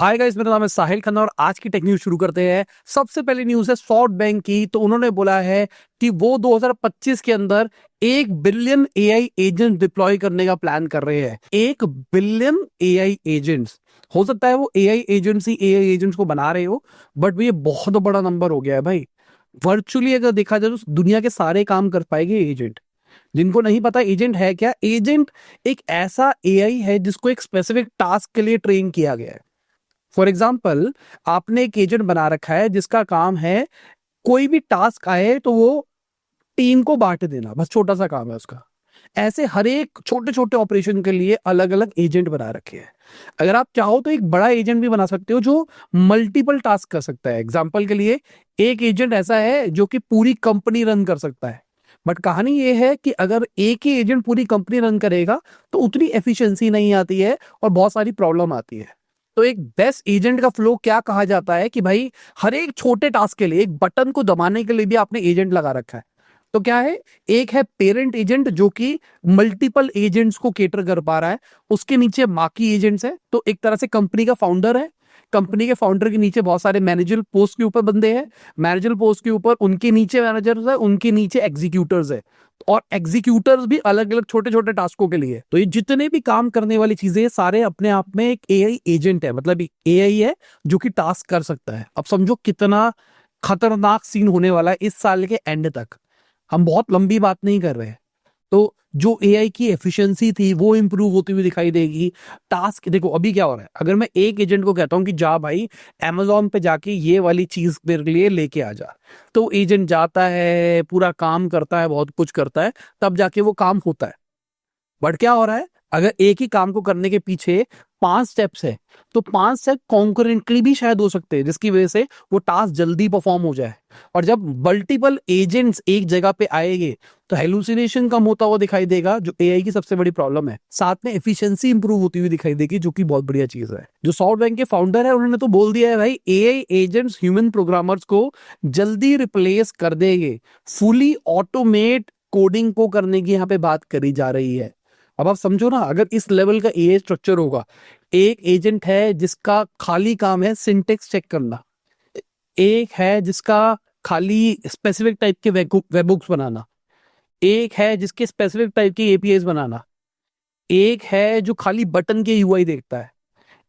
Hi guys, मेरा नाम है साहिल खन्ना और आज की टेक न्यूज शुरू करते हैं। सबसे पहली न्यूज है सॉफ्ट बैंक की। तो उन्होंने बोला है कि वो 2025 के अंदर 1 बिलियन एआई एजेंट डिप्लॉय करने का प्लान कर रहे हैं। 1 बिलियन एआई एजेंट्स। हो सकता है वो एआई एजेंट्स ही एआई एजेंट्स को बना रहे हो, बट ये बहुत बड़ा नंबर हो गया है भाई। वर्चुअली अगर देखा जाए तो दुनिया के सारे काम कर पाएंगे एजेंट। जिनको नहीं पता एजेंट है क्या, एजेंट एक ऐसा एआई है जिसको एक स्पेसिफिक टास्क के लिए ट्रेन किया गया है। फॉर एग्जाम्पल, आपने एक एजेंट बना रखा है जिसका काम है कोई भी टास्क आए तो वो टीम को बांट देना, बस छोटा सा काम है उसका। ऐसे हर एक छोटे छोटे ऑपरेशन के लिए अलग अलग एजेंट बना रखे हैं। अगर आप चाहो तो एक बड़ा एजेंट भी बना सकते हो जो मल्टीपल टास्क कर सकता है। एग्जाम्पल के लिए, एक एजेंट ऐसा है जो कि पूरी कंपनी रन कर सकता है। बट कहानी ये है कि अगर एक ही एजेंट पूरी कंपनी रन करेगा तो उतनी एफिशिएंसी नहीं आती है और बहुत सारी प्रॉब्लम आती है। तो एक बेस्ट एजेंट का फ्लो क्या कहा जाता है कि भाई हर एक छोटे टास्क के लिए, एक बटन को दबाने के लिए भी आपने एजेंट लगा रखा है। तो क्या है, एक है पेरेंट एजेंट जो कि मल्टीपल एजेंट्स को केटर कर पा रहा है। उसके नीचे बाकी एजेंट्स हैं। तो एक तरह से कंपनी का फाउंडर है। कंपनी के फाउंडर के नीचे बहुत सारे मैनेजर पोस्ट के ऊपर बंदे हैं। मैनेजर पोस्ट के ऊपर उनके नीचे मैनेजर्स है, उनके नीचे एग्जीक्यूटर्स है। और एग्जीक्यूटर्स भी अलग अलग छोटे छोटे टास्कों के लिए। तो ये जितने भी काम करने वाली चीजें सारे अपने आप में एक एआई एजेंट है, मतलब एआई है जो कि टास्क कर सकता है। अब समझो कितना खतरनाक सीन होने वाला है इस साल के एंड तक। हम बहुत लंबी बात नहीं कर रहे हैं। तो जो एआई की एफिशिएंसी थी वो इंप्रूव होती हुई दिखाई देगी। टास्क देखो अभी क्या हो रहा है। अगर मैं एक एजेंट को कहता हूं कि जा भाई अमेजोन पे जाके ये वाली चीज मेरे लिए लेके आ जा, तो एजेंट जाता है, पूरा काम करता है, बहुत कुछ करता है, तब जाके वो काम होता है। बट क्या हो रहा है, अगर एक ही काम को करने के पीछे 5 स्टेप्स है तो 5 स्टेप कॉन्करेंटली भी शायद हो सकते हैं, जिसकी वजह से वो टास्क जल्दी परफॉर्म हो जाए। और जब मल्टीपल एजेंट्स एक जगह पे आएंगे तो हेलुसिनेशन कम होता हुआ दिखाई देगा, जो एआई की सबसे बड़ी प्रॉब्लम है। साथ में एफिशिएंसी इंप्रूव होती हुई दिखाई देगी, जो कि बहुत बढ़िया चीज है। जो सॉफ्ट बैंक के फाउंडर है उन्होंने तो बोल दिया है भाई, एआई एजेंट्स ह्यूमन प्रोग्रामर्स को जल्दी रिप्लेस कर देंगे। फुली ऑटोमेट कोडिंग को करने की यहाँ पे बात करी जा रही है। अब आप समझो ना, अगर इस लेवल का एआई स्ट्रक्चर होगा, एक एजेंट है जिसका खाली काम है सिंटेक्स चेक करना, एक है जिसका खाली स्पेसिफिक टाइप के वेबबुक्स बनाना, एक है जिसके स्पेसिफिक टाइप की एपीआईज बनाना, एक है जो खाली बटन के यूआई देखता है,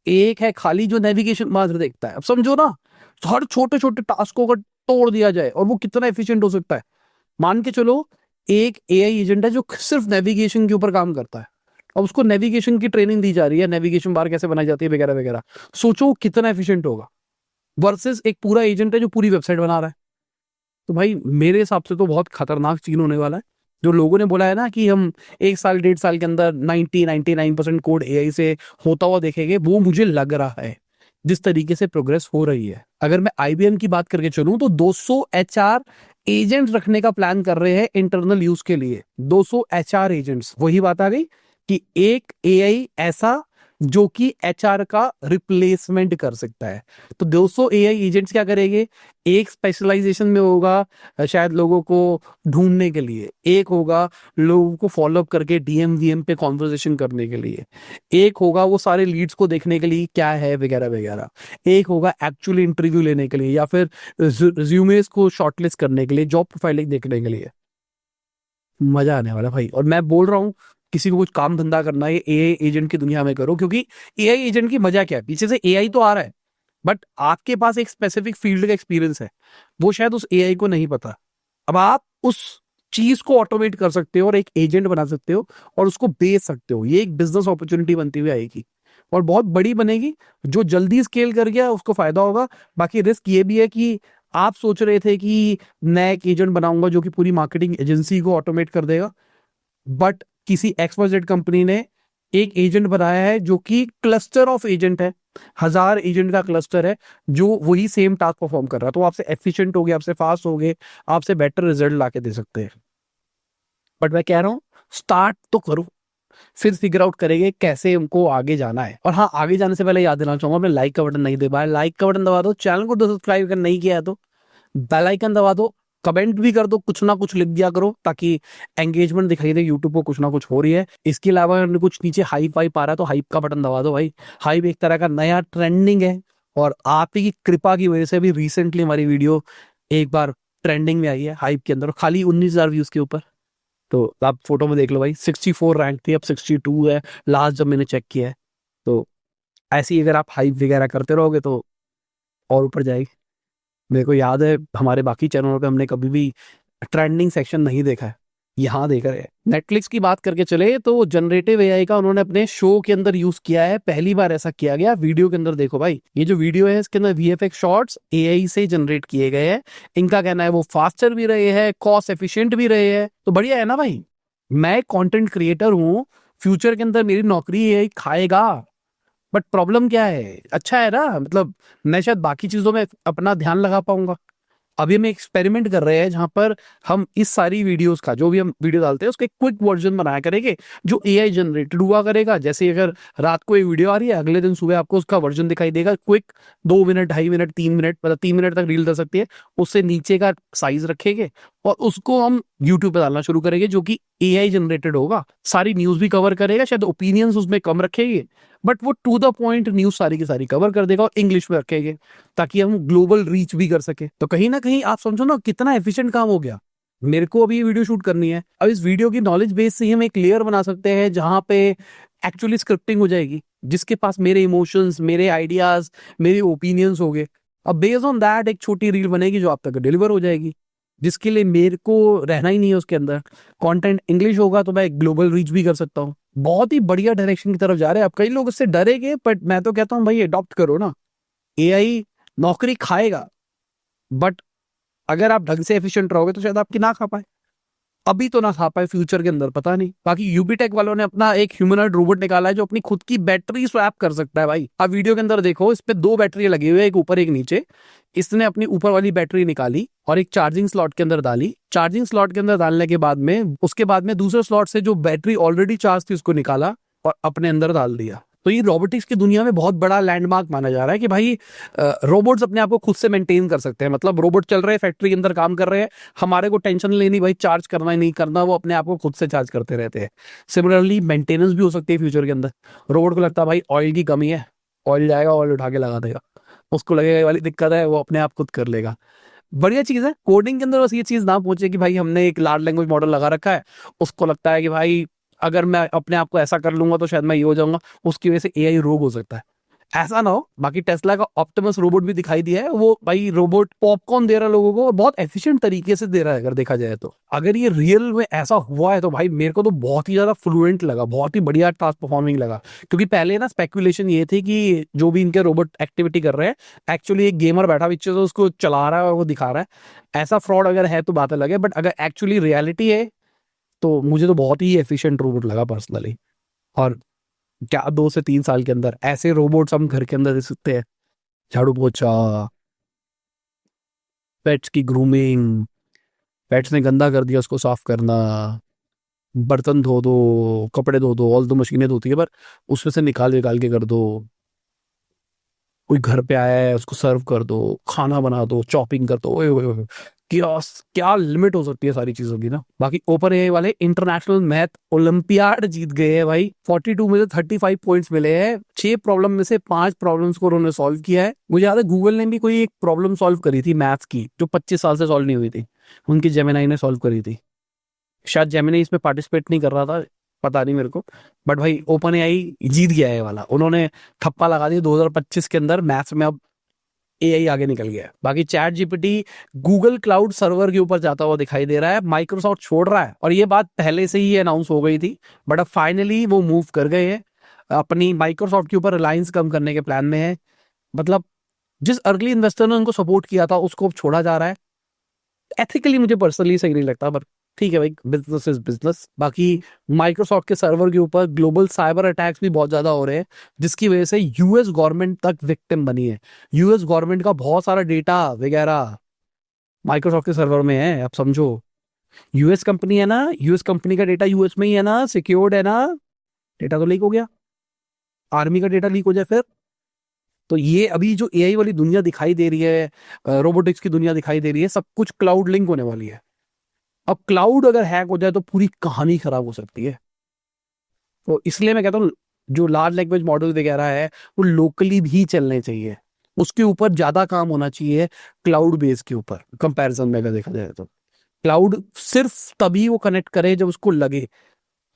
एक है खाली जो नेविगेशन मार्ग देखता है। अब समझो ना, तो हर छोटे छोटे टास्कों का तोड़ दिया जाए और वो कितना एफिशिएंट हो सकता है। मान के चलो, एक एआई एजेंट है जो सिर्फ नेविगेशन के ऊपर काम करता है। अब उसको नेविगेशन की ट्रेनिंग दी जा रही है, नेविगेशन बार कैसे बनाई जाती है वगैरह वगैरह। सोचो कितना एफिशिएंट होगा, वर्सेस एक पूरा एजेंट है जो पूरी वेबसाइट बना रहा है। तो भाई मेरे हिसाब से तो बहुत खतरनाक चीज होने वाला है। जो लोगों ने बोला है ना कि हम 1 साल 1.5 साल के अंदर 99% कोड एआई से होता हुआ देखेंगे, वो मुझे लग रहा है जिस तरीके से प्रोग्रेस हो रही है। अगर मैं आईबीएम की बात करके चलूं तो 200 एचआर एजेंट्स रखने का प्लान कर रहे हैं इंटरनल यूज के लिए। 200 एचआर एजेंट्स, वही बात आ गई कि एक एआई ऐसा जो कि एचआर का रिप्लेसमेंट कर सकता है। तो 200 एआई एजेंट्स क्या करेंगे, एक स्पेशलाइजेशन में होगा शायद लोगों को ढूंढने के लिए, एक होगा लोगों को फॉलोअप करके डीएम वीएम पे कॉन्वर्सेशन करने के लिए, एक होगा वो सारे लीड्स को देखने के लिए क्या है वगैरह वगैरह, एक होगा एक्चुअली इंटरव्यू लेने के लिए या फिर रिज्यूमेस को शॉर्टलिस्ट करने के लिए, जॉब प्रोफाइलिंग देखने के लिए। मजा आने वाला भाई। और मैं बोल रहा हूँ, किसी को कुछ काम धंधा करना है एआई एजेंट की दुनिया में करो, क्योंकि एआई एजेंट की मजा क्या है, पीछे से एआई तो आ रहा है, बट आपके पास एक स्पेसिफिक फील्ड का एक्सपीरियंस है, वो शायद उस एआई को नहीं पता। अब आप उस चीज को ऑटोमेट कर सकते हो और एक एजेंट बना सकते हो और उसको बेच सकते हो। ये एक बिजनेस अपॉर्चुनिटी बनती हुई आएगी और बहुत बड़ी बनेगी। जो जल्दी स्केल कर गया उसको फायदा होगा। बाकी रिस्क ये भी है कि आप सोच रहे थे कि मैं एक एजेंट बनाऊंगा जो कि पूरी मार्केटिंग एजेंसी को ऑटोमेट कर देगा, बट किसी एक्सवाइजेड कंपनी ने एक एजेंट बनाया है जो कि क्लस्टर ऑफ एजेंट है, 1000 एजेंट का क्लस्टर है, जो वही सेम टास्क परफॉर्म कर रहा है। तो आपसे एफिशिएंट हो गए, आपसे फास्ट हो गए, आपसे बेटर रिजल्ट ला के दे सकते हैं। बट मैं कह रहा हूँ, स्टार्ट तो करो, फिर फिगर आउट करेंगे कैसे उनको आगे जाना है। और हाँ, आगे जाने से पहले याद देना चाहूंगा, आपने लाइक का बटन नहीं दबाया, लाइक का बटन दबा दो। चैनल को सब्सक्राइब अगर नहीं किया है तो बेल आइकन दबा दो। कमेंट भी कर दो, कुछ ना कुछ लिख दिया करो ताकि एंगेजमेंट दिखाई दे यूट्यूब को कुछ ना कुछ हो रही है। इसके अलावा अगर कुछ नीचे हाइप वाइप आ रहा है तो हाइप का बटन दबा दो भाई। हाइप एक तरह का नया ट्रेंडिंग है और आप ही की कृपा की वजह से भी रिसेंटली हमारी वीडियो एक बार ट्रेंडिंग में आई है हाइप के अंदर, खाली 19,000 व्यूज के ऊपर। तो आप फोटो में देख लो भाई, 64 रैंक थी, अब 62 है लास्ट जब मैंने चेक किया है। तो ऐसे ही अगर आप हाइप वगैरह करते रहोगे तो और ऊपर जाएगी। मेरे को याद है हमारे बाकी चैनलों पे हमने कभी भी ट्रेंडिंग सेक्शन नहीं देखा है, यहाँ देखा है। नेटफ्लिक्स की बात करके चले तो जनरेटिव एआई का उन्होंने अपने शो के अंदर यूज किया है, पहली बार ऐसा किया गया। वीडियो के अंदर देखो भाई, ये जो वीडियो है इसके अंदर वीएफएक्स शॉट्स एआई से जनरेट किए गए हैं। इनका कहना है वो फास्टर भी रहे हैं, कॉस्ट एफिशिएंट भी रहे हैं, तो बढ़िया है ना भाई। मैं कंटेंट क्रिएटर हूँ, फ्यूचर के अंदर मेरी नौकरी एआई खाएगा, बट प्रॉब्लम क्या है, अच्छा है ना, मतलब मैं शायद बाकी चीजों में अपना ध्यान लगा पाऊंगा। अभी हम एक्सपेरिमेंट कर रहे हैं जहां पर हम इस सारी वीडियोस का जो भी हम वीडियो डालते हैं उसका एक क्विक वर्जन बनाया करेंगे जो एआई जनरेटेड हुआ करेगा। जैसे अगर रात को एक वीडियो आ रही है, अगले दिन सुबह आपको उसका वर्जन दिखाई देगा क्विक, 2 मिनट 2.5 मिनट 3 मिनट, मतलब 3 मिनट तक रील दे सकती है, उससे नीचे का साइज रखेंगे और उसको हम यूट्यूब पे डालना शुरू करेंगे जो कि एआई जनरेटेड होगा। सारी न्यूज भी कवर करेगा, शायद ओपिनियंस उसमें कम रखेंगे बट वो टू द पॉइंट न्यूज सारी की सारी कवर कर देगा और इंग्लिश में रखेंगे ताकि हम ग्लोबल रीच भी कर सके। तो कहीं ना कहीं आप समझो ना कितना एफिशिएंट काम हो गया। मेरे को अभी ये वीडियो शूट करनी है, अब इस वीडियो की नॉलेज बेस से ही हम एक लेयर बना सकते हैं जहां पे एक्चुअली स्क्रिप्टिंग हो जाएगी, जिसके पास मेरे इमोशंस, मेरे आइडियाज, मेरे ओपिनियंस हो गए। अब बेस्ड ऑन दैट एक छोटी रील बनेगी जो आप तक डिलीवर हो जाएगी, जिसके लिए मेरे को रहना ही नहीं है उसके अंदर। कंटेंट इंग्लिश होगा तो मैं ग्लोबल रीच भी कर सकता हूँ। बहुत ही बढ़िया डायरेक्शन की तरफ जा रहे हैं। अब कई लोग उससे डरेंगे बट मैं तो कहता हूँ भाई अडॉप्ट करो ना। एआई नौकरी खाएगा बट अगर आप ढंग से एफिशिएंट रहोगे तो शायद आपकी ना खा पाए, अभी तो ना खा पाए, फ्यूचर के अंदर पता नहीं। बाकी यूबीटेक वालों ने अपना एक ह्यूमनॉइड रोबोट निकाला है जो अपनी खुद की बैटरी स्वैप कर सकता है भाई। आप वीडियो के अंदर देखो, इस पे 2 बैटरी लगी हुई है, एक ऊपर एक नीचे। इसने अपनी ऊपर वाली बैटरी निकाली और एक चार्जिंग स्लॉट के अंदर डाली। चार्जिंग स्लॉट के अंदर डालने के बाद में उसके बाद में दूसरे स्लॉट से जो बैटरी ऑलरेडी चार्ज थी उसको निकाला और अपने अंदर डाल दिया। तो ये रोबोटिक्स की दुनिया में बहुत बड़ा लैंडमार्क माना जा रहा है कि भाई रोबोट्स अपने आप को खुद से मेंटेन कर सकते हैं। मतलब रोबोट चल रहे हैं, फैक्ट्री के अंदर काम कर रहे हैं, हमारे को टेंशन लेनी भाई चार्ज करना ही नहीं करना, वो अपने आप को खुद से चार्ज करते रहते हैं। सिमिलरली मेंटेनेंस भी हो सकती है फ्यूचर के अंदर। रोबोट को लगता है भाई ऑयल की कमी है, ऑयल जाएगा, ऑयल उठा के लगा देगा, उसको लगेगा ये वाली दिक्कत है, वो अपने आप खुद कर लेगा। बढ़िया चीज है। कोडिंग के अंदर बस ये चीज ना पहुंचे कि भाई हमने एक लार्ज लैंग्वेज मॉडल लगा रखा है, उसको लगता है कि भाई अगर मैं अपने आप को ऐसा कर लूंगा तो शायद मैं ये हो जाऊंगा, उसकी वजह से एआई रोग हो सकता है। ऐसा ना हो। बाकी टेस्ला का ऑप्टिमस रोबोट भी दिखाई दिया है, वो भाई रोबोट पॉपकॉर्न दे रहा है लोगों को और बहुत एफिशिएंट तरीके से दे रहा है अगर देखा जाए तो। अगर ये रियल में ऐसा हुआ है तो भाई मेरे को तो बहुत ही ज्यादा फ्लुएंट लगा, बहुत ही बढ़िया टास्क परफॉर्मिंग लगा। क्योंकि पहले ना स्पेकुलेशन ये थी कि जो भी इनके रोबोट एक्टिविटी कर रहे हैं एक्चुअली एक गेमर बैठा पीछे तो उसको चला रहा है और वो दिखा रहा है। ऐसा फ्रॉड अगर है तो बात अलग है, बट अगर एक्चुअली रियलिटी है तो मुझे तो बहुत ही एफिशिएंट रोबोट लगा पर्सनली। और क्या 2 से 3 साल के अंदर ऐसे रोबोट्स हम घर के अंदर दे सकते हैं। झाड़ू पोछा, पेट्स की ग्रूमिंग, पेट्स ने गंदा कर दिया उसको साफ करना, बर्तन धो दो, कपड़े धो दो, ऑल दो मशीनें धोती है पर उसमें से निकाल निकाल के कर दो। कोई घर पे आया है उसको सर्व कर दो, खाना बना दो, चॉपिंग कर दो। ओए ओए ओए, क्या क्या लिमिट हो सकती है सारी चीजों की ना। बाकी ओपन एआई वाले इंटरनेशनल मैथ ओलंपियाड जीत गए हैं भाई। 42 में से 35 पॉइंट्स मिले हैं। 6 प्रॉब्लम में से 5 प्रॉब्लम्स को उन्होंने सॉल्व किया है। मुझे याद है गूगल ने भी कोई एक प्रॉब्लम सॉल्व करी थी मैथ्स की जो 25 साल से सॉल्व नहीं हुई थी, उनकी जेमिनाई ने सॉल्व करी थी। शायद जेमिनी इसमें पार्टिसिपेट नहीं कर रहा था, पता नहीं मेरे को, बट भाई ओपन एआई जीत गया है वाला। उन्होंने ठप्पा लगा दिया 2025 के अंदर मैथ्स में, अब एआई आगे निकल गया है। बाकी chat GPT Google cloud server के ऊपर जाता हुआ दिखाई दे रहा है, माइक्रोसॉफ्ट छोड़ रहा है और ये बात पहले से ही अनाउंस हो गई थी बट अब फाइनली वो मूव कर गए हैं, अपनी माइक्रोसॉफ्ट के ऊपर रिलायंस कम करने के प्लान में है। मतलब जिस अर्ली इन्वेस्टर ने उनको सपोर्ट किया था उसको अब छोड़ा जा रहा है। एथिकली मुझे पर्सनली सही नहीं लगता पर ठीक है भाई, बिजनेस इज बिजनेस। बाकी माइक्रोसॉफ्ट के सर्वर के ऊपर ग्लोबल साइबर अटैक्स भी बहुत ज्यादा हो रहे हैं जिसकी वजह से यूएस गवर्नमेंट तक विक्टिम बनी है। यूएस गवर्नमेंट का बहुत सारा डेटा वगैरह माइक्रोसॉफ्ट के सर्वर में है। आप समझो यूएस कंपनी है ना, यूएस कंपनी का डेटा यूएस में ही है ना, सिक्योर्ड है ना। डेटा तो लीक हो गया, आर्मी का डेटा लीक हो जाए फिर तो ये अभी जो एआई वाली दुनिया दिखाई दे रही है, रोबोटिक्स की दुनिया दिखाई दे रही है, सब कुछ क्लाउड लिंक होने वाली है। अब क्लाउड अगर हैक हो जाए तो पूरी कहानी खराब हो सकती है। तो इसलिए मैं कहता हूँ जो लार्ज लैंग्वेज मॉडल वगैरह है वो लोकली भी चलने चाहिए, उसके ऊपर ज्यादा काम होना चाहिए क्लाउड बेस के ऊपर कंपैरिजन में अगर देखा जाए तो। क्लाउड सिर्फ तभी वो कनेक्ट करे जब उसको लगे।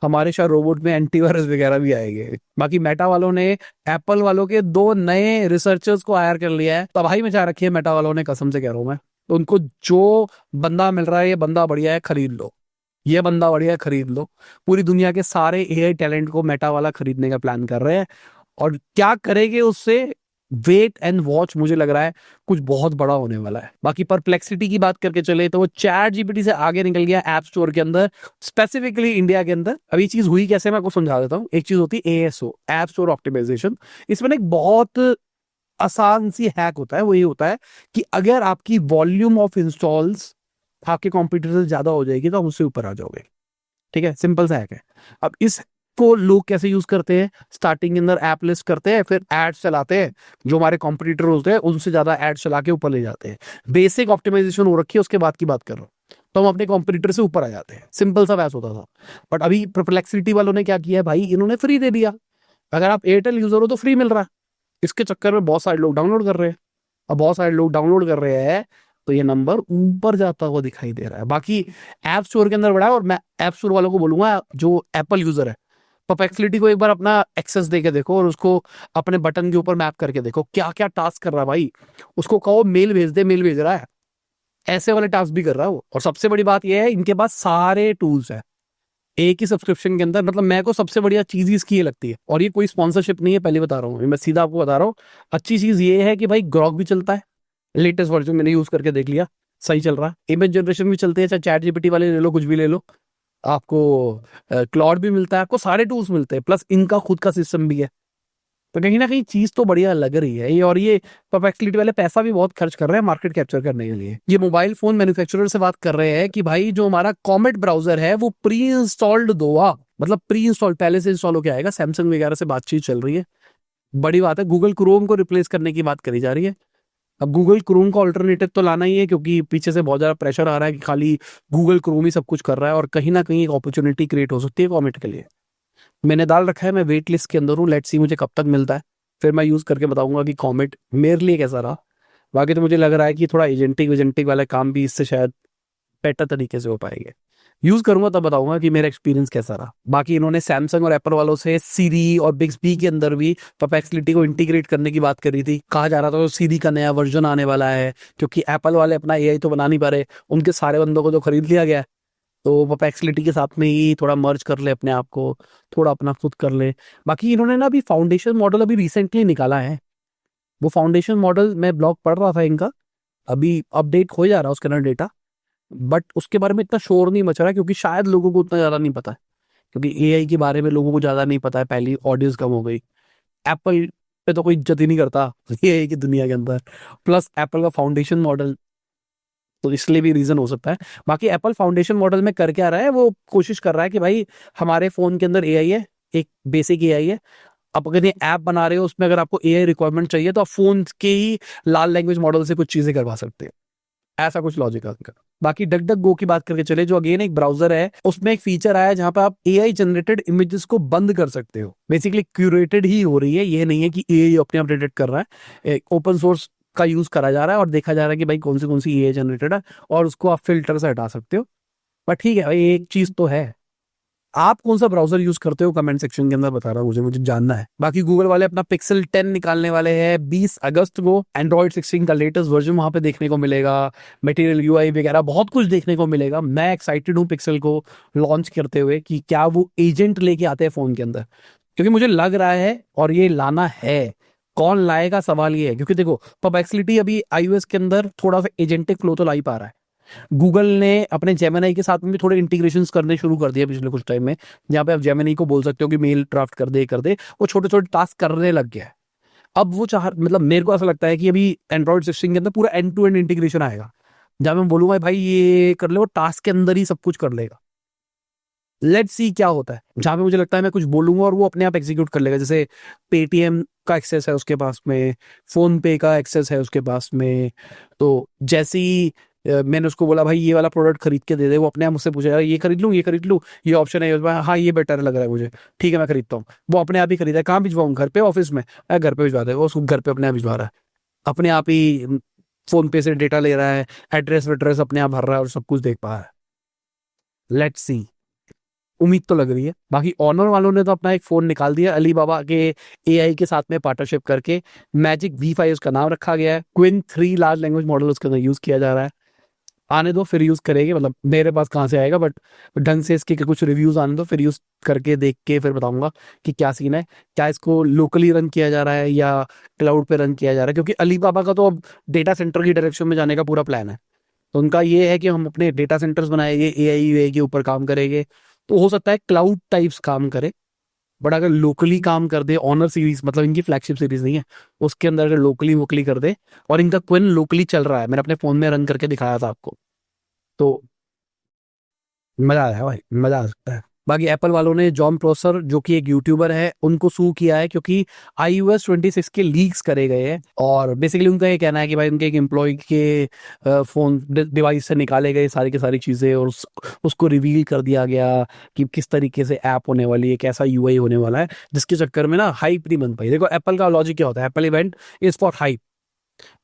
हमारे शायद रोबोट में एंटीवायरस वगैरह भी आएंगे। बाकी मेटा वालों ने एप्पल वालों के 2 नए रिसर्चर्स को हायर कर लिया है, तबाही मचा रखी है मेटा वालों ने, कसम से कह रहा हूं मैं। तो उनको जो बंदा मिल रहा है, ये बंदा बढ़िया है खरीद लो, ये बंदा बढ़िया है खरीद लो। पूरी दुनिया के सारे एआई टैलेंट को मेटा वाला खरीदने का प्लान कर रहे हैं। और क्या करेंगे उससे, वेट एंड वॉच, मुझे लग रहा है कुछ बहुत बड़ा होने वाला है। बाकी परप्लेक्सिटी की बात करके चले तो वो चैट जीपीटी से आगे निकल गया ऐप स्टोर के अंदर, स्पेसिफिकली इंडिया के अंदर। अभी चीज हुई कैसे, मैं आपको समझा देता हूँ। एक चीज होती है एएसओ, ऐप स्टोर ऑप्टिमाइजेशन। इसमें एक बहुत आसान सी हैक होता है, वो ये होता है कि अगर आपकी वॉल्यूम ऑफ इंस्टॉल्स आपके कंप्यूटर से ज्यादा हो जाएगी तो आप उससे ऊपर आ जाओगे। ठीक है, सिंपल सा हैक है। अब इसको लोग कैसे यूज करते हैं, स्टार्टिंग के अंदर ऐप लिस्ट करते हैं, फिर एड्स चलाते हैं, जो हमारे कॉम्पिटिटर होते हैं उनसे ज्यादा एड्स चला के ऊपर ले जाते हैं। बेसिक ऑप्टिमाइजेशन हो रखी है, उसके बाद की बात कर रहा हूँ। तो हम अपने कॉम्पिटिटर से ऊपर आ जाते हैं, सिंपल सा वैस होता था। बट अभी परप्लेक्सिटी वालों ने क्या किया है भाई, इन्होंने फ्री दे दिया। अगर आप एयरटेल यूजर हो तो फ्री मिल रहा है। इसके चक्कर में बहुत सारे लोग डाउनलोड कर रहे हैं। अब बहुत सारे लोग डाउनलोड कर रहे हैं तो ये नंबर ऊपर जाता हुआ दिखाई दे रहा है। बाकी ऐप स्टोर के अंदर बड़ा है, और मैं ऐप स्टोर वालों को बोलूंगा जो एप्पल यूजर है, परप्लेक्सिटी को एक बार अपना एक्सेस दे के देखो और उसको अपने बटन के ऊपर मैप करके देखो क्या क्या टास्क कर रहा है भाई। उसको कहो मेल भेज दे, मेल भेज रहा है, ऐसे वाले टास्क भी कर रहा है वो। और सबसे बड़ी बात यह है, इनके पास सारे टूल्स है एक ही सब्सक्रिप्शन के अंदर। मतलब मेरे को सबसे बढ़िया चीज ही इसकी ये लगती है, और ये कोई स्पॉन्सरशिप नहीं है, पहले बता रहा हूँ, मैं सीधा आपको बता रहा हूँ। अच्छी चीज ये है कि भाई ग्रॉक भी चलता है, लेटेस्ट वर्जन मैंने यूज करके देख लिया, सही चल रहा है। इमेज जनरेशन भी चलते हैं, चाहे चैट जीपीटी वाले ले लो, कुछ भी ले लो, आपको क्लाउड भी मिलता है, आपको सारे टूल्स मिलते हैं, प्लस इनका खुद का सिस्टम भी है। तो कहीं ना कहीं चीज तो बढ़िया लग रही है ये। और ये परप्लेक्सिटी वाले पैसा भी बहुत खर्च कर रहे हैं मार्केट कैप्चर करने के लिए। ये मोबाइल फोन मैन्युफैक्चरर से बात कर रहे हैं कि भाई जो हमारा कॉमेट ब्राउजर है वो प्री इंस्टॉल्ड दो, मतलब प्री इंस्टॉल्ड पहले से इंस्टॉल होकर आएगा। सैमसंग वगैरह से बातचीत चल रही है, बड़ी बात है। गूगल क्रोम को रिप्लेस करने की बात करी जा रही है। अब गूगल क्रोम का ऑल्टरनेटिव तो लाना ही है, क्योंकि पीछे से बहुत ज्यादा प्रेशर आ रहा है कि खाली गूगल क्रोम ही सब कुछ कर रहा है, और कहीं ना कहीं एक अपॉर्चुनिटी क्रिएट हो सकती है कॉमेट के लिए। मैंने डाल रखा है, मैं वेट लिस्ट के अंदर हूँ, लेट्स सी मुझे कब तक मिलता है, फिर मैं यूज करके बताऊंगा कि कॉमेट मेरे लिए कैसा रहा। बाकी तो मुझे लग रहा है कि थोड़ा एजेंटिक वेजेंटिक वाला काम भी इससे शायद बेटर तरीके से हो पाएंगे। यूज करूंगा तब बताऊंगा कि मेरा एक्सपीरियंस कैसा रहा। बाकी इन्होंने सैमसंग और एप्पल वालों से सीरी और बिक्सबी के अंदर भी परप्लेक्सिटी को इंटीग्रेट करने की बात करी थी। कहा जा रहा था सीरी का नया वर्जन आने वाला है, क्योंकि एप्पल वाले अपना एआई तो बना नहीं पा रहे, उनके सारे बंदों को तो खरीद लिया गया है। तो परप्लेक्सिटी के साथ में ही थोड़ा मर्ज कर ले अपने आप को, थोड़ा अपना खुद कर ले। बाकी इन्होंने ना अभी फाउंडेशन मॉडल अभी रिसेंटली निकाला है। वो फाउंडेशन मॉडल मैं ब्लॉग पढ़ रहा था इनका, अभी अपडेट हो जा रहा है उसके अंदर डेटा, बट उसके बारे में इतना शोर नहीं मच रहा है, क्योंकि शायद लोगों को उतना ज्यादा नहीं पता है। क्योंकि एआई के बारे में लोगों को ज्यादा नहीं पता है, पहली ऑडियंस कम हो गई। एप्पल पे तो कोई इज्जत ही नहीं करता एआई की दुनिया के अंदर, प्लस एप्पल का फाउंडेशन मॉडल, तो इसलिए भी रीजन हो सकता है। बाकी एप्पल फाउंडेशन मॉडल में कर क्या रहा है, वो कोशिश कर रहा है कि भाई हमारे फोन के अंदर एआई है, एक बेसिक एआई है। आप अगर ये ऐप बना रहे हो उसमें अगर आपको एआई रिक्वायरमेंट चाहिए तो आप फोन के ही लार्ज लैंग्वेज मॉडल से कुछ चीजें करवा सकते हैं। ऐसा कुछ लॉजिक है उनका। बाकी डक डक गो की बात करके चले, जो अगेन एक ब्राउजर है, उसमें एक फीचर आया है जहां पे आप एआई जनरेटेड इमेजेस को बंद कर सकते हो। बेसिकली क्यूरेटेड ही हो रही है, ये नहीं है कि एआई अपने आप जनरेट कर रहा है। ओपन सोर्स का यूज करा जा रहा है और देखा जा रहा है कि भाई कौन सी एआई जनरेटेड है, और उसको आप फिल्टर से हटा सकते हो। बट ठीक है भाई, एक चीज तो है, आप कौन सा ब्राउजर यूज करते हो कमेंट सेक्शन के अंदर बता रहा हूँ, मुझे जानना है। बाकी गूगल वाले अपना पिक्सल 10 निकालने वाले हैं 20 अगस्त को। एंड्रॉइड 16 का लेटेस्ट वर्जन वहां पे देखने को मिलेगा, मटेरियल यूआई वगैरह बहुत कुछ देखने को मिलेगा। मैं एक्साइटेड हूँ पिक्सल को लॉन्च करते हुए कि क्या वो एजेंट लेके आते हैं फोन के अंदर, क्योंकि मुझे लग रहा है और ये लाना है। कौन लाएगा सवाल ये है, क्योंकि देखो परप्लेक्सिटी अभी iOS के अंदर थोड़ा सा एजेंटिक फ्लो तो ला ही पा रहा है। गूगल ने अपने जेमिनी के साथ में भी थोड़े इंटीग्रेशन करने शुरू कर दिया पिछले कुछ टाइम में, जहां पे आप जेमिनी को बोल सकते हो कि मेल ड्राफ्ट कर दे, वो छोटे छोटे टास्क करने लग गया है। अब वो मतलब मेरे को ऐसा लगता है कि अभी एंड्रॉइड 16 के अंदर पूरा एंड टू एंड इंटीग्रेशन आएगा, जहां मैं बोलूंगा भाई ये कर ले, वो टास्क के अंदर ही सब कुछ कर लेगा। लेट्स सी क्या होता है, जहां पे मुझे लगता है मैं कुछ बोलूंगा और वो अपने आप एग्जीक्यूट कर लेगा। जैसे पेटीएम का एक्सेस है उसके पास में, फोन पे का एक्सेस है उसके पास में। तो जैसे ही मैंने उसको बोला भाई ये वाला प्रोडक्ट खरीद के दे दे, वो अपने आप मुझसे पूछेगा ये खरीद लूँ, ये खरीद लूँ, ये ऑप्शन है, हाँ ये बेटर लग रहा है मुझे, ठीक है मैं खरीदता हूँ। वो अपने आप ही खरीदा है। कहाँ भिजवाऊँ? घर पे, ऑफिस में? घर पे भिजवा दे, वो उसको घर पे अपने आप भिजवा रहा है। अपने आप ही फोन पे से डेटा ले रहा है, एड्रेस वेड्रेस अपने आप भर रहा है और सब कुछ देख पा रहा है। लेट्स सी, उम्मीद तो लग रही है। बाकी ऑनर वालों ने तो अपना एक फोन निकाल दिया अली बाबा के एआई के साथ में पार्टनरशिप करके। मैजिक V5 उसका नाम रखा गया है। क्विन 3 लार्ज लैंग्वेज मॉडल उसके अंदर यूज किया जा रहा है। आने दो फिर यूज करेंगे, मतलब मेरे पास कहाँ से आएगा, बट ढंग से इसके कुछ रिव्यूज आने दो, फिर यूज करके देख के फिर बताऊंगा कि क्या सीन है। क्या इसको लोकली रन किया जा रहा है या क्लाउड पे रन किया जा रहा है, क्योंकि अली बाबा का तो अब डेटा सेंटर की डायरेक्शन में जाने का पूरा प्लान है। तो उनका ये है कि हम अपने डेटा सेंटर्स बनाएंगे, एआई के ऊपर काम करेंगे। तो हो सकता है क्लाउड टाइप्स काम करे, बट अगर लोकली काम कर दे, ऑनर सीरीज मतलब इनकी फ्लैगशिप सीरीज नहीं है, उसके अंदर अगर लोकली वोकली कर दे, और इनका क्विन लोकली चल रहा है, मैंने अपने फोन में रन करके दिखाया था आपको, तो मजा आया भाई, मजा आ सकता है। बाकी एप्पल वालों ने जॉन प्रोसर जो कि एक यूट्यूबर है उनको सू किया है, क्योंकि iOS 26 के लीक्स करे गए हैं। और बेसिकली उनका ये कहना है कि भाई उनके एक एम्प्लॉय के फोन डिवाइस से निकाले गए सारी की सारी चीजें, और उसको रिवील कर दिया गया कि किस तरीके से ऐप होने वाली है, कैसा यूआई होने वाला है, जिसके चक्कर में ना हाइप नहीं बन पाई। देखो एप्पल का लॉजिक क्या होता है, Apple event is for hype.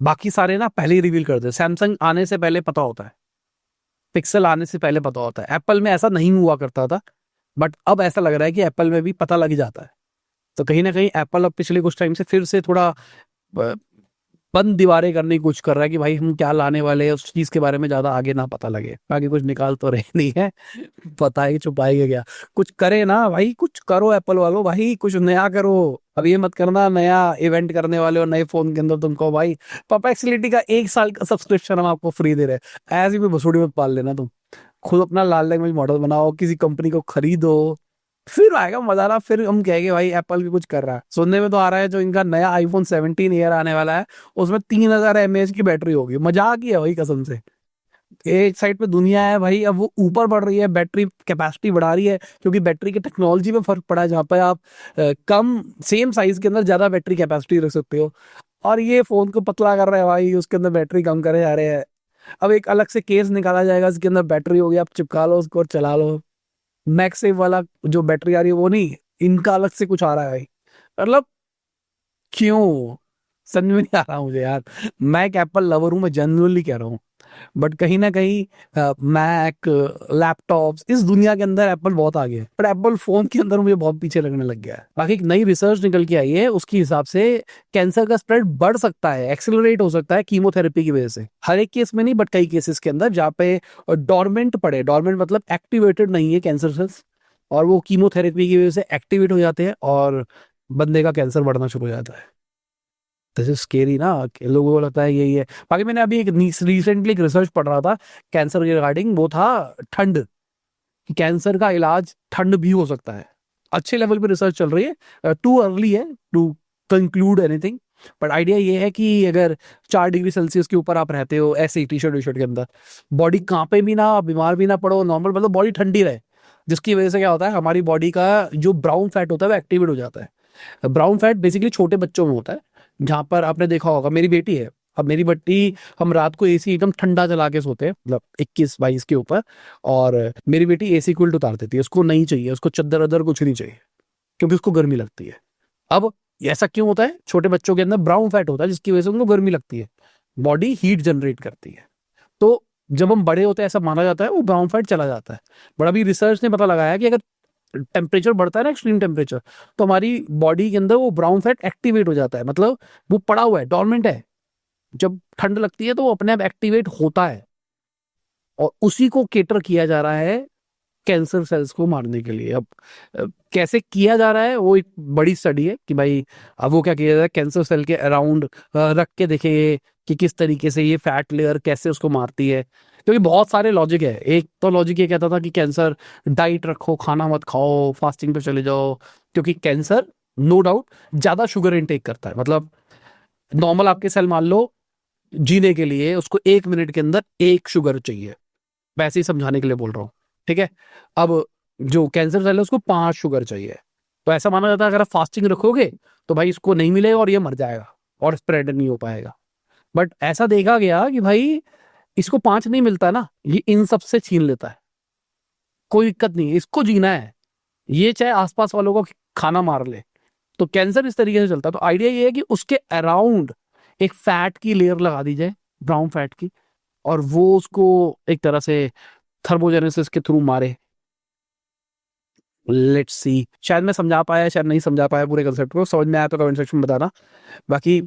बाकी सारे ना पहले ही रिवील करते हैं, सैमसंग आने से पहले पता होता है, पिक्सल आने से पहले पता होता है। एप्पल में ऐसा नहीं हुआ करता था, बट अब ऐसा लग रहा है कि एप्पल में भी पता लग ही जाता है। तो कहीं ना कहीं एप्पल अब पिछले कुछ टाइम से फिर से थोड़ा बंद दीवारें करने की कोशिश कर रहा है कि भाई हम क्या लाने वाले हैं उस चीज के बारे में ज्यादा आगे ना पता लगे। बाकी कुछ निकाल तो रहे नहीं है, पता है छुपाएंगे क्या। कुछ करे ना भाई, कुछ करो एप्पल वालों, भाई कुछ नया करो। अब ये मत करना नया इवेंट करने वाले और नए फोन के अंदर तुमको भाई परपेक्सिलिटी का 1 साल का सब्सक्रिप्शन हम आपको फ्री दे रहे हैं, ऐसी भी भसुड़ी मत पाल लेना तुम। खुद अपना लार्ज लैंग्वेज मॉडल बनाओ, किसी कंपनी को खरीदो, फिर आएगा मजा ना। फिर हम कहेंगे भाई एप्पल भी कुछ कर रहा है। सुनने में तो आ रहा है जो इनका नया आईफोन 17 ईयर आने वाला है, उसमें 3000 mAh की बैटरी होगी। मजाक ही है भाई कसम से। एक साइड पे दुनिया है भाई, अब वो ऊपर बढ़ रही है, बैटरी कैपेसिटी बढ़ा रही है, क्योंकि बैटरी की टेक्नोलॉजी में फर्क पड़ा है, जहाँ पे आप कम सेम साइज के अंदर ज्यादा बैटरी कैपेसिटी रख सकते हो। और ये फोन को पतला कर रहे हैं भाई, उसके अंदर बैटरी कम करे जा रहे हैं। अब एक अलग से केस निकाला जाएगा, इसके अंदर बैटरी होगी, आप चिपका लो उसको और चला लो। मैक्सेव वाला जो बैटरी आ रही है वो नहीं, इनका अलग से कुछ आ रहा है भाई। मतलब क्यों, समझ में नहीं आ रहा मुझे यार। मैं एक एप्पल लवर हूँ, मैं जनरली कह रहा हूँ, बट कहीं ना कहीं मैक लैपटॉप्स इस दुनिया के अंदर एप्पल बहुत आगे है, पर एप्पल फोन के अंदर मुझे बहुत पीछे लगने लग गया है। बाकी एक नई रिसर्च निकल के आई है, उसके हिसाब से कैंसर का स्प्रेड बढ़ सकता है, एक्सेलरेट हो सकता है कीमोथेरेपी की वजह से। हर एक केस में नहीं, बट कई केसेस के अंदर जहाँ पे डॉर्मेंट पड़े, डॉर्मेंट मतलब एक्टिवेटेड नहीं है कैंसर सेल्स, और वो कीमोथेरेपी की वजह से एक्टिवेट हो जाते हैं और बंदे का कैंसर बढ़ना शुरू हो जाता है। दिस इज स्केरी ना, कि लोगों को लगता है यही है। बाकी मैंने अभी एक रिसेंटली एक रिसर्च पढ़ रहा था कैंसर के रिगार्डिंग, वो था ठंड, कि कैंसर का इलाज ठंड भी हो सकता है। अच्छे लेवल पे रिसर्च चल रही है, टू अर्ली है to conclude anything, but idea ये है कि अगर 4 डिग्री सेल्सियस के ऊपर आप रहते हो ऐसे ही टी शर्ट वी शर्ट के अंदर, बॉडी कांपे भी ना, बीमार भी ना पड़ो, नॉर्मल मतलब बॉडी ठंडी रहे, जिसकी वजह से क्या होता है हमारी बॉडी का जो ब्राउन फैट होता है वो एक्टिवेट हो जाता है। ब्राउन फैट बेसिकली छोटे बच्चों में होता है, जहां पर आपने देखा होगा, मेरी बेटी है, अब मेरी बेटी, हम रात को एसी एकदम ठंडा चला के सोते हैं, मतलब 21-22 के ऊपर, और मेरी बेटी एसी कूल्ड उतार देती है, उसको नहीं चाहिए, उसको चद्दर अदर कुछ नहीं चाहिए, क्योंकि उसको गर्मी लगती है। अब ऐसा क्यों होता है, छोटे बच्चों के अंदर ब्राउन फैट होता है जिसकी वजह से उनको गर्मी लगती है, बॉडी हीट जनरेट करती है। तो जब हम बड़े होते हैं ऐसा माना जाता है वो ब्राउन फैट चला जाता है। बट अभी रिसर्च ने पता लगाया कि अगर टेम्परेचर बढ़ता है ना, एक्सट्रीम टेम्परेचर, तो हमारी बॉडी के अंदर वो ब्राउन फैट एक्टिवेट हो जाता है, मतलब वो पड़ा हुआ है, डॉर्मेंट है। जब ठंड लगती है तो वो अपने आप एक्टिवेट होता है, और उसी को केटर किया जा रहा है कैंसर सेल्स को मारने के लिए। अब कैसे किया जा रहा है वो एक बड़ी स्टडी है कि भाई अब वो क्या किया जाता है, कैंसर सेल के अराउंड रख के देखेंगे कि किस तरीके से ये फैट लेयर कैसे उसको मारती है। क्योंकि बहुत सारे लॉजिक है। एक तो लॉजिक ये कहता था कि कैंसर डाइट रखो, खाना मत खाओ, फास्टिंग पे चले जाओ, क्योंकि कैंसर नो डाउट ज्यादा शुगर इनटेक करता है। मतलब नॉर्मल आपके सेल मान लो जीने के लिए उसको 1 मिनट के अंदर 1 शुगर चाहिए, वैसे ही समझाने के लिए बोल रहा हूँ, ठीक है। अब जो कैंसर सेल है उसको 5 शुगर चाहिए। तो ऐसा माना जाता है अगर आप फास्टिंग रखोगे तो भाई इसको नहीं मिलेगा और ये मर जाएगा और स्प्रेड नहीं हो पाएगा। बट ऐसा देखा गया कि भाई इसको 5 नहीं मिलता ना, ये इन सब से छीन लेता है, कोई दिक्कत नहीं है, इसको जीना है, ये चाहे आसपास वालों को खाना मार ले। तो कैंसर इस तरीके से चलता है। तो आइडिया ये है कि उसके अराउंड एक फैट की लेयर लगा दी जाए, ब्राउन फैट की, और वो उसको एक तरह से थर्मोजेनेसिस के थ्रू मारे। लेट्स सी, शायद मैं समझा पाया, शायद नहीं समझा पाया पूरे कंसेप्ट को। समझ में आया तो कमेंट सेक्शन में बताना। बाकी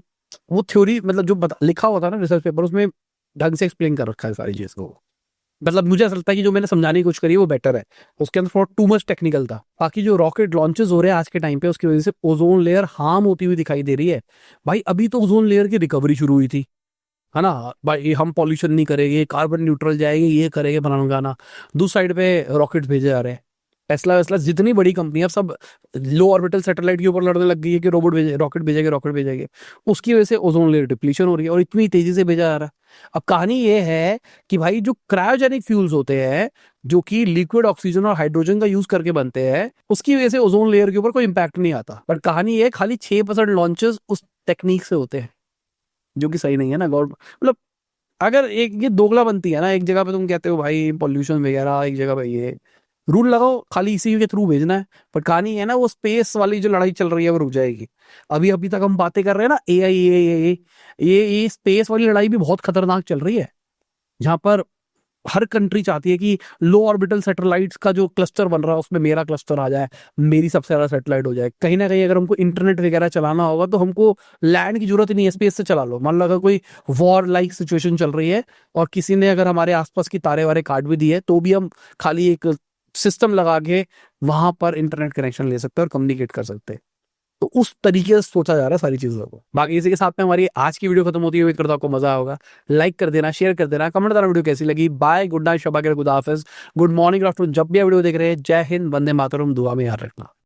वो थ्योरी मतलब जो लिखा हुआ था ना रिसर्च पेपर, उसमें ढंग से एक्सप्लेन कर रखा है सारी चीज को। मतलब मुझे ऐसा लगता है कि जो मैंने समझाने की कोशिश करी है वो बेटर है, उसके अंदर थोड़ा टू मच टेक्निकल था। बाकी जो रॉकेट लॉन्चेस हो रहे हैं आज के टाइम पे, उसकी वजह से ओजोन लेयर हार्म होती हुई दिखाई दे रही है। भाई अभी तो ओजोन लेयर की रिकवरी शुरू हुई थी, है ना। भाई हम पॉल्यूशन नहीं करेंगे, कार्बन न्यूट्रल जाएंगे, ये करेंगे फलाना गाना। दूसरी साइड पे रॉकेट भेजे जा रहे हैं। टेस्ला वेस्ला जितनी बड़ी कंपनियां सब लो ऑर्बिटल सैटेलाइट के ऊपर लड़ने लग गई है कि रोबोट भेजे, रॉकेट भेजेंगे, रॉकेट भेजेंगे। उसकी वजह से ओजोन लेयर डिप्लीशन हो रही है और इतनी तेजी से भेजा जा रहा है। अब कहानी ये है कि भाई जो क्रायोजेनिक फ्यूल्स होते हैं, जो कि लिक्विड ऑक्सीजन और हाइड्रोजन का यूज करके बनते हैं, उसकी वजह से ओजोन लेयर के ऊपर कोई इंपैक्ट नहीं आता। बट कहानी ये खाली 6% लॉन्चेस उस टेक्निक से होते हैं, जो कि सही नहीं है ना। गवर्नमेंट मतलब अगर एक ये दोगला बनती है ना, एक जगह पे तुम कहते हो भाई पॉल्यूशन वगैरह, एक जगह पे ये रूल लगाओ खाली इसी के थ्रू भेजना है। पर कहानी है ना, वो स्पेस वाली जो लड़ाई चल रही है वो रुक जाएगी। अभी अभी तक हम बातें कर रहे हैं ना एआई, ये स्पेस वाली लड़ाई भी बहुत खतरनाक चल रही है, जहां पर हर कंट्री चाहती है कि लो ऑर्बिटल सैटेलाइट्स का जो क्लस्टर बन रहा है उसमें मेरा क्लस्टर आ जाए, मेरी सबसे ज्यादा सैटेलाइट हो जाए। कहीं ना कहीं अगर हमको इंटरनेट वगैरह चलाना होगा तो हमको लैंड की जरूरत ही नहीं है, स्पेस से चला लो। मान लो अगर कोई वॉर लाइक सिचुएशन चल रही है और किसी ने अगर हमारे आसपास की तारे वारे काट भी दी है, तो भी हम खाली एक सिस्टम लगा के वहां पर इंटरनेट कनेक्शन ले सकते हैं और कम्युनिकेट कर सकते हैं। तो उस तरीके से सोचा जा रहा है सारी चीजों को। बाकी इसी के साथ में हमारी आज की वीडियो खत्म होती है। उम्मीद करता हूं आपको मजा होगा। लाइक कर देना, शेयर कर देना, कमेंट करना वीडियो कैसी लगी। बाय, गुड नाइट, शबा के खुदा हाफिज, गुड मॉर्निंग, आफ्टरनून, जब भी वीडियो देख रहे हैं। जय हिंद, वंदे मातरम, दुआ में याद रखना।